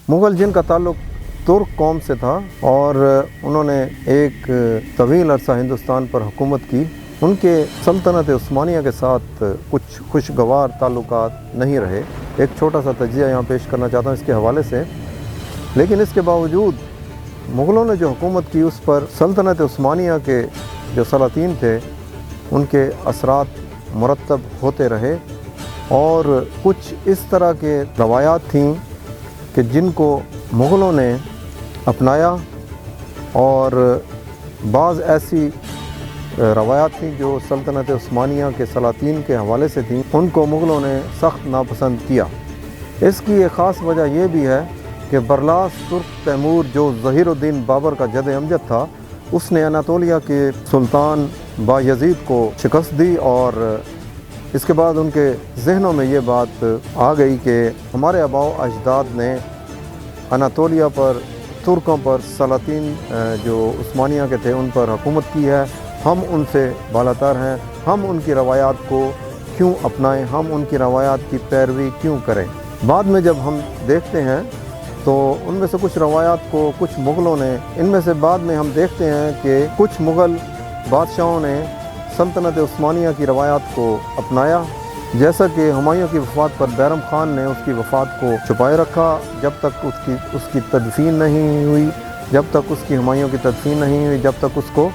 मुग़ल जिनका ताल्लुक़ तुर्क कौम से था और उन्होंने एक तवील अरसा हिंदुस्तान पर हुकूमत की। उनके सल्तनत उस्मानिया के साथ कुछ खुशगवार ताल्लुकात नहीं रहे। एक छोटा सा तजिया यहाँ पेश करना चाहता हूँ इसके हवाले से। लेकिन इसके बावजूद मुग़लों ने जो हुकूमत की उस पर सल्तनत उस्मानिया के जो सलातीन थे उनके असरात मुरतब होते रहे और कुछ इस तरह के रवायात थीं कि जिनको मुग़लों ने अपनाया और बाज़ ऐसी रवायात थीं जो सल्तनत उस्मानिया के सलातीन के हवाले से थीं, उनको मुग़लों ने सख्त नापसंद किया। इसकी एक ख़ास वजह यह भी है कि बरलास तुर्क तैमूर जो ज़हीरुद्दीन बाबर का जद अमजद था, उसने अनातोलिया के सुल्तान बायज़ीद को शिकस्त दी और इसके बाद उनके जहनों में ये बात आ गई कि हमारे आबाओ अजदाद ने अनातोलिया पर, तुर्कों पर, सलातीन जो उस्मानिया के थे उन पर हुकूमत की है, हम उनसे बालातर हैं, हम उनकी रवायात को क्यों अपनाएं, हम उनकी रवायात की पैरवी क्यों करें। बाद में जब हम देखते हैं तो उनमें से कुछ रवायात को कुछ मुग़लों ने, इनमें से बाद में हम देखते हैं कि कुछ मुग़ल बादशाहों ने सल्तनत उस्मानिया की रवायात को अपनाया। जैसा कि हुमायूं की वफ़ात पर बैरम ख़ान ने उसकी वफ़ात को छुपाए रखा जब तक उसकी तदफीन नहीं हुई, जब तक उसकी हुमायूं की तदफीन नहीं हुई, जब तक उसको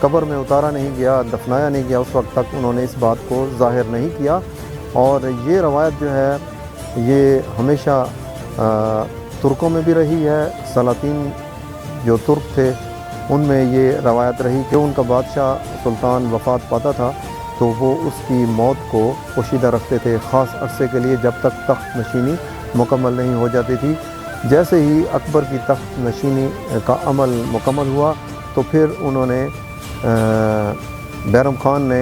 कब्र में उतारा नहीं गया, दफनाया नहीं गया, उस वक्त तक उन्होंने इस बात को ज़ाहिर नहीं किया। और ये रवायत जो है ये हमेशा तुर्कों में भी रही है। सलातीन जो तुर्क थे उनमें ये रवायत रही कि उनका बादशाह सुल्तान वफ़ात पाता था तो वो उसकी मौत को पोशीदा रखते थे ख़ास अरसे के लिए, जब तक तख्त नशीनी मुकम्मल नहीं हो जाती थी। जैसे ही अकबर की तख्त नशीनी का अमल मुकम्मल हुआ तो फिर उन्होंने बैरम ख़ान ने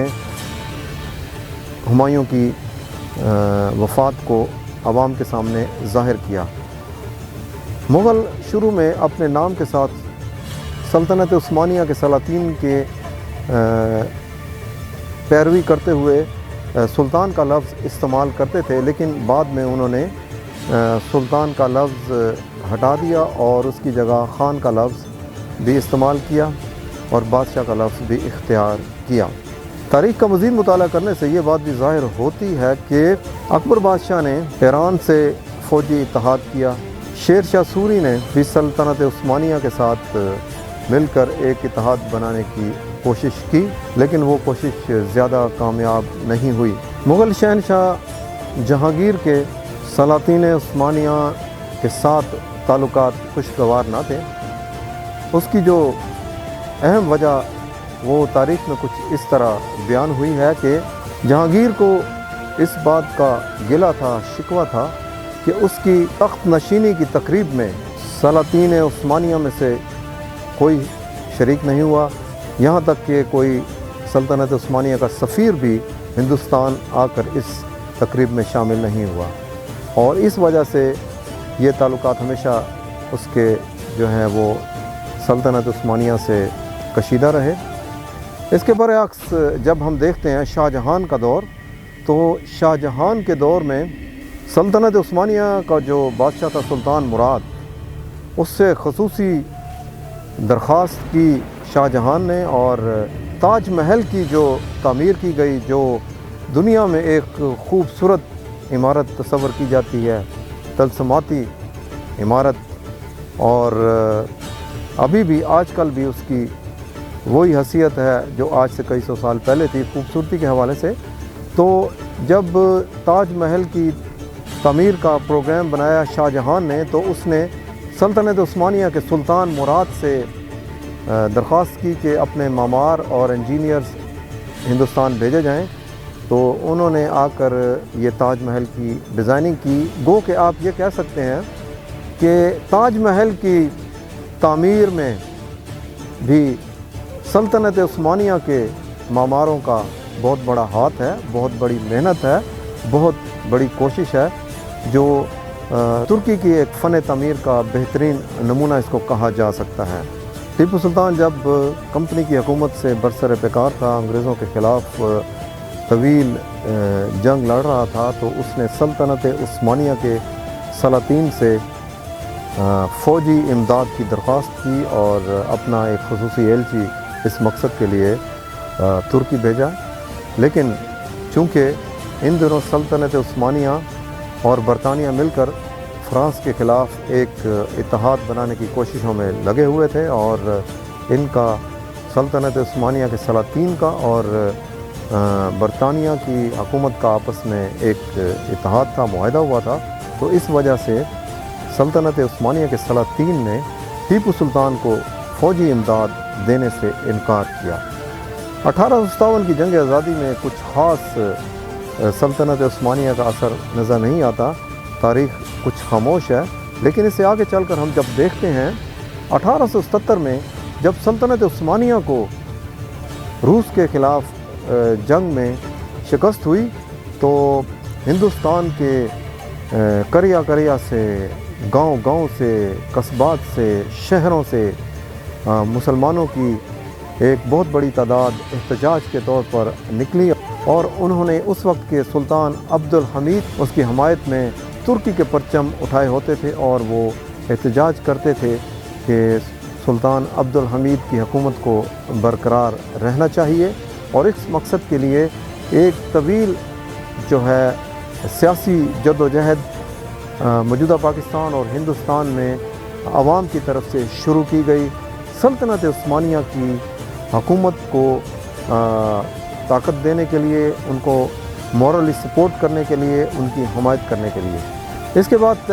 हुमायूं की वफ़ात को अवाम के सामने ज़ाहिर किया। मुग़ल शुरू में अपने नाम के साथ सल्तनत उस्मानिया के सलातीन के पैरवी करते हुए सुल्तान का लफ्ज़ इस्तेमाल करते थे, लेकिन बाद में उन्होंने सुल्तान का लफ्ज़ हटा दिया और उसकी जगह ख़ान का लफ्ज़ भी इस्तेमाल किया और बादशाह का लफ्ज़ भी इख्तियार किया। तारीख़ का मज़ीद मुताला करने से ये बात भी ज़ाहिर होती है कि अकबर बादशाह ने ईरान से फ़ौजी इत्तेहाद किया। शेर शाह सूरी ने भी सल्तनत उस्मानिया के साथ मिलकर एक इत्तेहाद बनाने की कोशिश की, लेकिन वो कोशिश ज़्यादा कामयाब नहीं हुई। मुग़ल शहनशाह जहांगीर के सलातीन उस्मानिया के साथ ताल्लुकात खुशगवार ना थे। उसकी जो अहम वजह वो तारीख़ में कुछ इस तरह बयान हुई है कि जहांगीर को इस बात का गिला था, शिकवा था कि उसकी तख्त नशीनी की तकरीब में सलातीन उस्मानिया में से कोई शरीक नहीं हुआ। यहाँ तक कि कोई सल्तनत उस्मानिया का सफ़ीर भी हिंदुस्तान आकर इस तकरीब में शामिल नहीं हुआ और इस वजह से ये ताल्लुकात हमेशा उसके जो हैं वो सल्तनत उस्मानिया से कशीदा रहे। इसके बरअक्स जब हम देखते हैं शाहजहां का दौर, तो शाहजहां के दौर में सल्तनत उस्मानिया का जो बादशाह था सुल्तान मुराद, उससे ख़ुसूसी दरख्वास्त की शाहजहां ने और ताज महल की जो तामीर की गई, जो दुनिया में एक ख़ूबसूरत इमारत तस्वर की जाती है, तलसमाती इमारत, और अभी भी आजकल भी उसकी वही हैसियत है जो आज से कई सौ साल पहले थी खूबसूरती के हवाले से। तो जब ताज महल की तामीर का प्रोग्राम बनाया शाहजहां ने, तो उसने सल्तनत उस्मानिया के सुल्तान मुराद से दरख्वास्त की कि अपने मामार और इंजीनियर्स हिंदुस्तान भेजे जाएं। तो उन्होंने आकर ये ताज महल की डिज़ाइनिंग की। गो कि आप ये कह सकते हैं कि ताज महल की तामीर में भी सल्तनत उस्मानिया के मामारों का बहुत बड़ा हाथ है, बहुत बड़ी मेहनत है, बहुत बड़ी कोशिश है, जो तुर्की की एक फ़न तामीर का बेहतरीन नमूना इसको कहा जा सकता है। टीपू सुल्तान जब कंपनी की हुकूमत से बरसर पैकार था, अंग्रेज़ों के ख़िलाफ़ तवील जंग लड़ रहा था, तो उसने सल्तनत उस्मानिया के سلاطین سے فوجی امداد کی درخواست کی اور اپنا ایک خصوصی ایلچی اس مقصد کے لیے ترکی بھیجا، لیکن چونکہ ان دنوں سلطنت عثمانیہ اور برطانیہ مل کر فرانس کے خلاف ایک اتحاد بنانے کی کوششوں میں لگے ہوئے تھے اور ان کا سلطنت عثمانیہ کے سلاطین کا اور برطانیہ کی حکومت کا آپس میں ایک اتحاد تھا، معاہدہ ہوا تھا، تو اس وجہ سے سلطنت عثمانیہ کے سلاطین نے ٹیپو سلطان کو فوجی امداد دینے سے انکار کیا۔ 1857 کی جنگ آزادی میں کچھ خاص سلطنت عثمانیہ کا اثر نظر نہیں آتا، تاریخ کچھ خاموش ہے، لیکن اس سے آگے چل کر ہم جب دیکھتے ہیں 1877 میں جب سلطنت عثمانیہ کو روس کے خلاف جنگ میں شکست ہوئی تو ہندوستان کے کریا کریا سے، گاؤں گاؤں سے، قصبات سے، شہروں سے مسلمانوں کی ایک بہت بڑی تعداد احتجاج کے طور پر نکلی اور انہوں نے اس وقت کے سلطان عبدالحمید اس کی حمایت میں ترکی کے پرچم اٹھائے ہوتے تھے اور وہ احتجاج کرتے تھے کہ سلطان عبدالحمید کی حکومت کو برقرار رہنا چاہیے، اور اس مقصد کے لیے ایک طویل جو ہے سیاسی جد و جہد موجودہ پاکستان اور ہندوستان میں عوام کی طرف سے شروع کی گئی۔ سلطنت عثمانیہ کی حکومت کو طاقت دینے کے لیے، ان کو مورلی سپورٹ کرنے کے لیے، ان کی حمایت کرنے کے لیے۔ اس کے بعد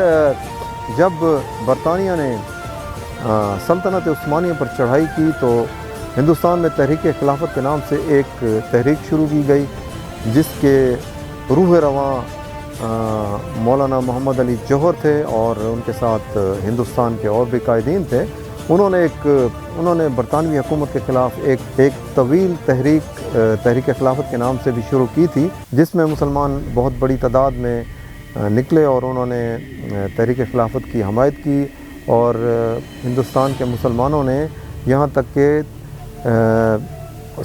جب برطانیہ نے سلطنت عثمانیہ پر چڑھائی کی تو ہندوستان میں تحریک خلافت کے نام سے ایک تحریک شروع کی گئی، جس کے روح رواں مولانا محمد علی جوہر تھے اور ان کے ساتھ ہندوستان کے اور بھی قائدین تھے۔ انہوں نے برطانوی حکومت کے خلاف ایک طویل تحریک خلافت کے نام سے بھی شروع کی تھی، جس میں مسلمان بہت بڑی تعداد میں نکلے اور انہوں نے تحریک خلافت کی حمایت کی، اور ہندوستان کے مسلمانوں نے یہاں تک کہ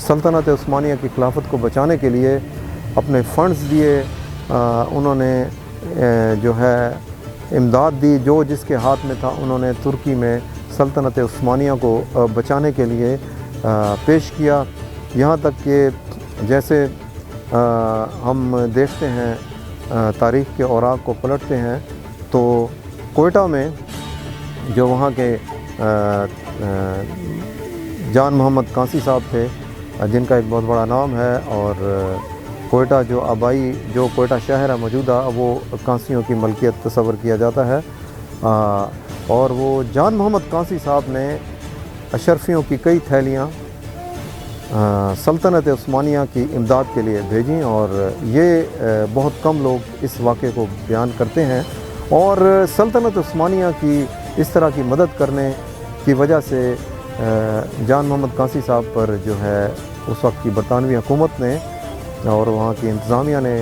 سلطنت عثمانیہ کی خلافت کو بچانے کے لیے اپنے فنڈز دیے، انہوں نے جو ہے امداد دی، جو جس کے ہاتھ میں تھا انہوں نے ترکی میں سلطنت عثمانیہ کو بچانے کے لیے پیش کیا۔ یہاں تک کہ جیسے ہم دیکھتے ہیں تاریخ کے اوراق کو پلٹتے ہیں تو کوئٹہ میں جو وہاں کے جان محمد کانسی صاحب تھے، جن کا ایک بہت بڑا نام ہے، اور کوئٹہ جو کوئٹہ شہر ہے موجودہ، وہ کانسیوں کی ملکیت تصور کیا جاتا ہے، اور وہ جان محمد کانسی صاحب نے اشرفیوں کی کئی تھیلیاں سلطنت عثمانیہ کی امداد کے لیے بھیجیں، اور یہ بہت کم لوگ اس واقعے کو بیان کرتے ہیں، اور سلطنت عثمانیہ کی اس طرح کی مدد کرنے کی وجہ سے جان محمد کانسی صاحب پر جو ہے اس وقت کی برطانوی حکومت نے اور وہاں کی انتظامیہ نے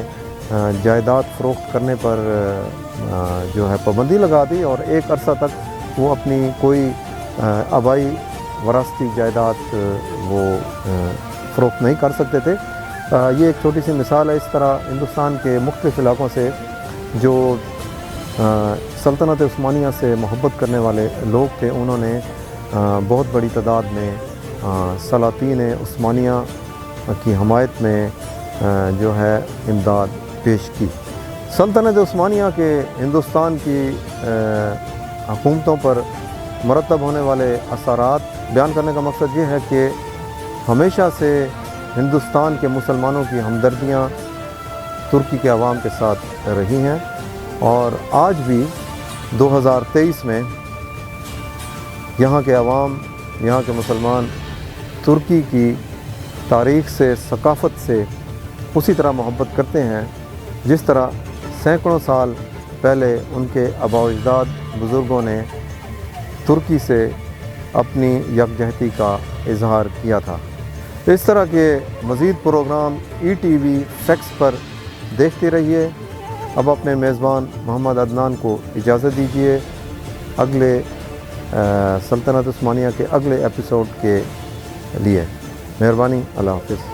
جائیداد فروخت کرنے پر جو ہے پابندی لگا دی، اور ایک عرصہ تک وہ اپنی کوئی آبائی وراثتی جائیداد وہ فروخت نہیں کر سکتے تھے۔ یہ ایک چھوٹی سی مثال ہے۔ اس طرح ہندوستان کے مختلف علاقوں سے جو سلطنت عثمانیہ سے محبت کرنے والے لوگ تھے، انہوں نے بہت بڑی تعداد میں سلاطین عثمانیہ کی حمایت میں جو ہے امداد پیش کی۔ سلطنت عثمانیہ کے ہندوستان کی حکومتوں پر مرتب ہونے والے اثرات بیان کرنے کا مقصد یہ ہے کہ ہمیشہ سے ہندوستان کے مسلمانوں کی ہمدردیاں ترکی کے عوام کے ساتھ رہی ہیں، اور آج بھی 2023 میں یہاں کے عوام، یہاں کے مسلمان ترکی کی تاریخ سے، ثقافت سے اسی طرح محبت کرتے ہیں جس طرح سینکڑوں سال پہلے ان کے آباء و اجداد بزرگوں نے ترکی سے اپنی یکجہتی کا اظہار کیا تھا۔ اس طرح کے مزید پروگرام ETV فیکس پر دیکھتے رہیے۔ اب اپنے میزبان محمد عدنان کو اجازت دیجیے اگلے سلطنت عثمانیہ کے اگلے ایپیسوڈ کے لیے۔ مہربانی، اللہ حافظ۔